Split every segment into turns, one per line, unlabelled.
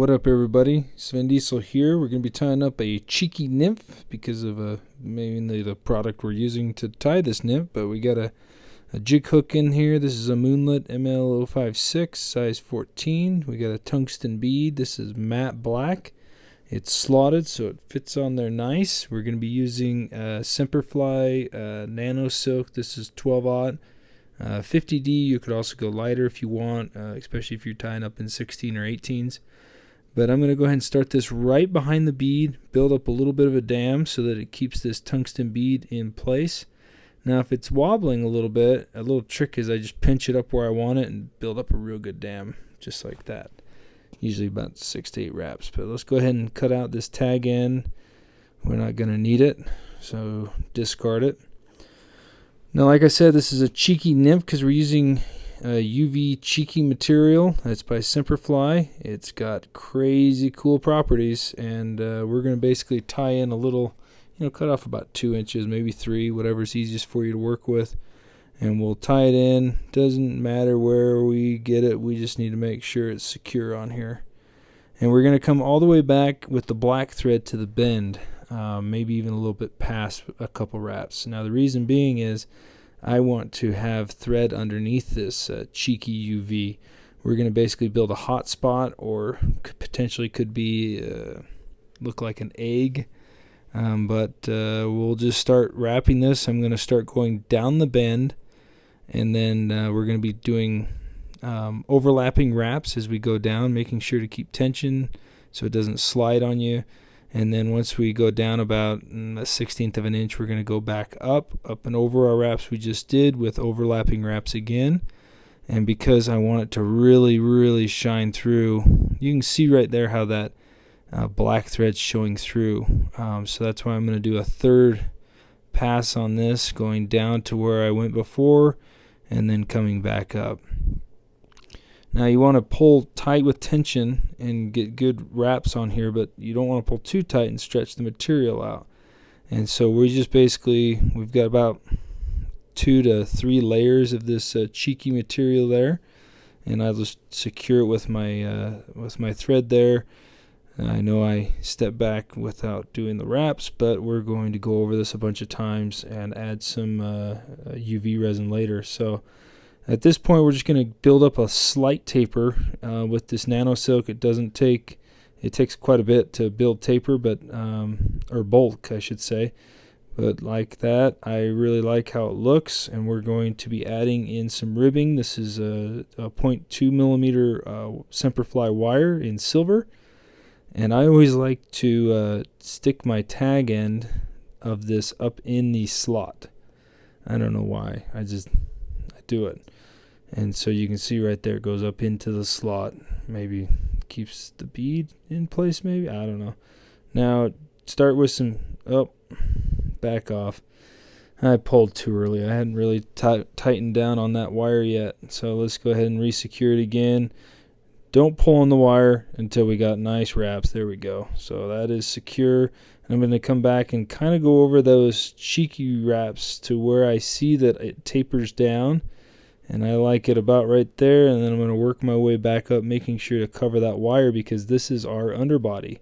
What up, everybody? Sven Diesel here. We're going to be tying up a cheeky nymph because of mainly the product we're using to tie this nymph, but we got a jig hook in here. This is a Moonlit ML056, size 14. We got a tungsten bead. This is matte black. It's slotted so it fits on there nice. We're going to be using Semperfli Nano silk. This is 12/aught. 50D. You could also go lighter if you want, especially if you're tying up in 16 or 18s. But I'm going to go ahead and start this right behind the bead, build up a little bit of a dam so that it keeps this tungsten bead in place. Now if it's wobbling a little bit, a little trick is I just pinch it up where I want it and build up a real good dam, just like that. Usually about 6 to 8 wraps. But let's go ahead and cut out this tag end. We're not going to need it, so discard it. Now like I said, this is a cheeky nymph because we're using UV Cheeky material. That's by Semperfli. It's got crazy cool properties, and we're going to basically tie in a little, cut off about 2 inches, maybe 3, whatever's easiest for you to work with, and we'll tie it in. Doesn't matter where we get it, we just need to make sure it's secure on here. And we're going to come all the way back with the black thread to the bend, maybe even a little bit past a couple wraps. Now the reason being is I want to have thread underneath this cheeky UV. We're going to basically build a hot spot, or potentially could be look like an egg. But we'll just start wrapping this. I'm going to start going down the bend, and then we're going to be doing overlapping wraps as we go down, making sure to keep tension so it doesn't slide on you. And then once we go down about a 1/16 of an inch, we're going to go back up and over our wraps we just did with overlapping wraps again. And because I want it to really, really shine through, you can see right there how that black thread's showing through. So that's why I'm going to do a third pass on this, going down to where I went before and then coming back up. Now you want to pull tight with tension and get good wraps on here, but you don't want to pull too tight and stretch the material out. And so we've got about 2 to 3 layers of this cheeky material there, and I'll just secure it with my thread there. I know I stepped back without doing the wraps, but we're going to go over this a bunch of times and add some UV resin later. So at this point, we're just going to build up a slight taper with this nano silk. It takes quite a bit to build taper, but or bulk, I should say. But like that, I really like how it looks, and we're going to be adding in some ribbing. This is a 0.2 millimeter Semperfli wire in silver, and I always like to stick my tag end of this up in the slot. I don't know why. I do it. And so you can see right there it goes up into the slot. Maybe keeps the bead in place, maybe. I don't know. Now start with some, back off. I pulled too early. I hadn't really tightened down on that wire yet. So let's go ahead and re-secure it again. Don't pull on the wire until we got nice wraps. There we go. So that is secure. And I'm going to come back and kind of go over those cheeky wraps to where I see that it tapers down. And I like it about right there, and then I'm going to work my way back up, making sure to cover that wire because this is our underbody.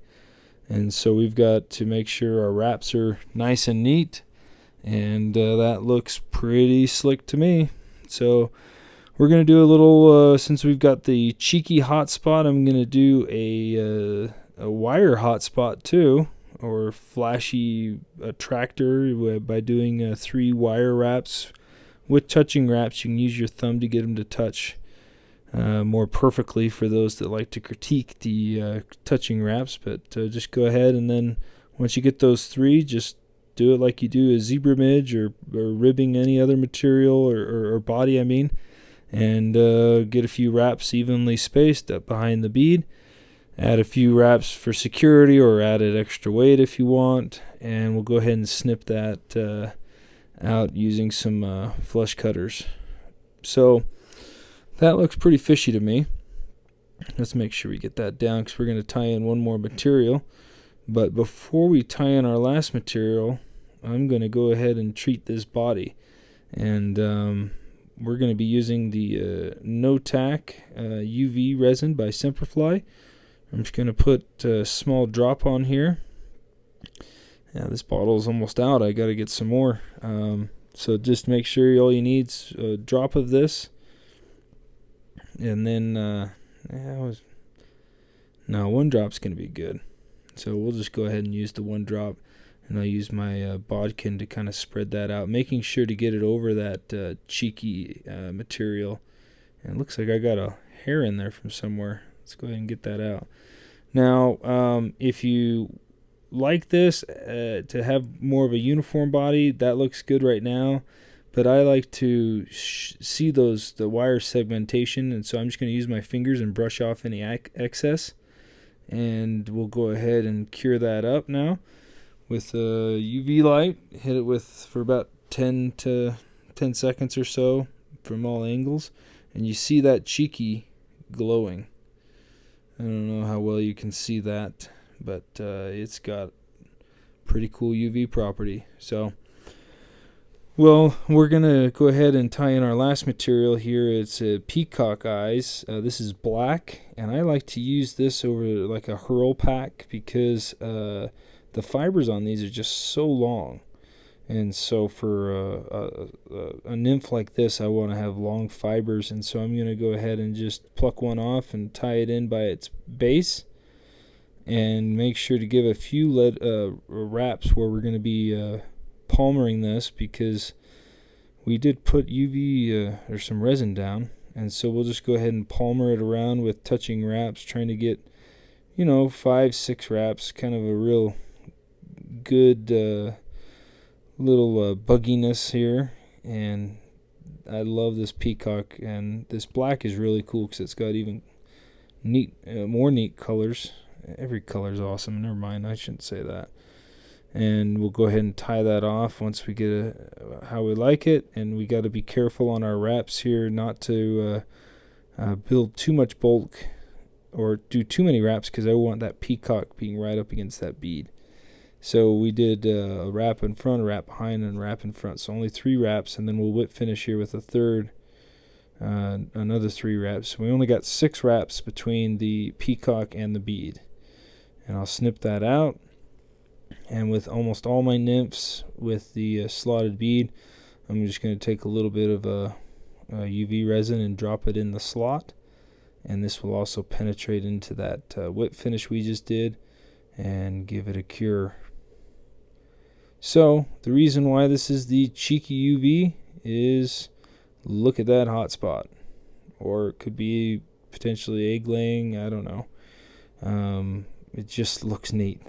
And so we've got to make sure our wraps are nice and neat, and that looks pretty slick to me. So we're going to do a little, since we've got the cheeky hot spot, I'm going to do a wire hot spot too, or flashy attractor by doing 3 wire wraps. With touching wraps, you can use your thumb to get them to touch more perfectly for those that like to critique the touching wraps. But just go ahead, and then once you get those 3, just do it like you do a zebra midge or ribbing any other material or body, and get a few wraps evenly spaced up behind the bead. Add a few wraps for security, or add an extra weight if you want, and we'll go ahead and snip that out using some flush cutters. So that looks pretty fishy to me. Let's make sure we get that down because we're going to tie in one more material. But before we tie in our last material, I'm going to go ahead and treat this body. And we're going to be using the No Tack UV resin by Semperfli. I'm just going to put a small drop on here. Yeah, this bottle is almost out. I got to get some more. So just make sure all you need is a drop of this. And then, no, one drop's going to be good. So we'll just go ahead and use the one drop. And I'll use my bodkin to kind of spread that out, making sure to get it over that cheeky material. And it looks like I got a hair in there from somewhere. Let's go ahead and get that out. Now, if you like this to have more of a uniform body, that looks good right now. But I like to see the wire segmentation, and so I'm just going to use my fingers and brush off any excess. And we'll go ahead and cure that up now with a UV light. Hit it for about 10 seconds or so from all angles, and you see that cheeky glowing. I don't know how well you can see that, but it's got pretty cool UV property. So, well, we're going to go ahead and tie in our last material here. It's a Peacock eyes. This is black, and I like to use this over like a hurl pack because the fibers on these are just so long. And so for a nymph like this, I want to have long fibers, and so I'm going to go ahead and just pluck one off and tie it in by its base, and make sure to give a few wraps where we're going to be palmering this, because we did put UV or some resin down, and so we'll just go ahead and palmer it around with touching wraps, trying to get 5-6 wraps, kind of a real good little bugginess here. And I love this Peacock, and this black is really cool because it's got even more neat colors. Every color is awesome. Never mind, I shouldn't say that. And we'll go ahead and tie that off once we get how we like it. And we got to be careful on our wraps here not to build too much bulk or do too many wraps, because I want that peacock being right up against that bead. So we did a wrap in front, a wrap behind, and a wrap in front. So only 3 wraps, and then we'll whip finish here with a third, another 3 wraps. So we only got 6 wraps between the peacock and the bead. And I'll snip that out. And with almost all my nymphs with the slotted bead, I'm just going to take a little bit of a UV resin and drop it in the slot. And this will also penetrate into that whip finish we just did and give it a cure. So the reason why this is the cheeky UV is, look at that hot spot. Or it could be potentially egg laying, I don't know. It just looks neat.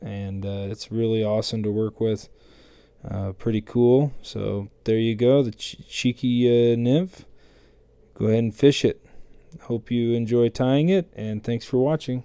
And it's really awesome to work with. Pretty cool. So there you go, the cheeky nymph. Go ahead and fish it. Hope you enjoy tying it, and thanks for watching.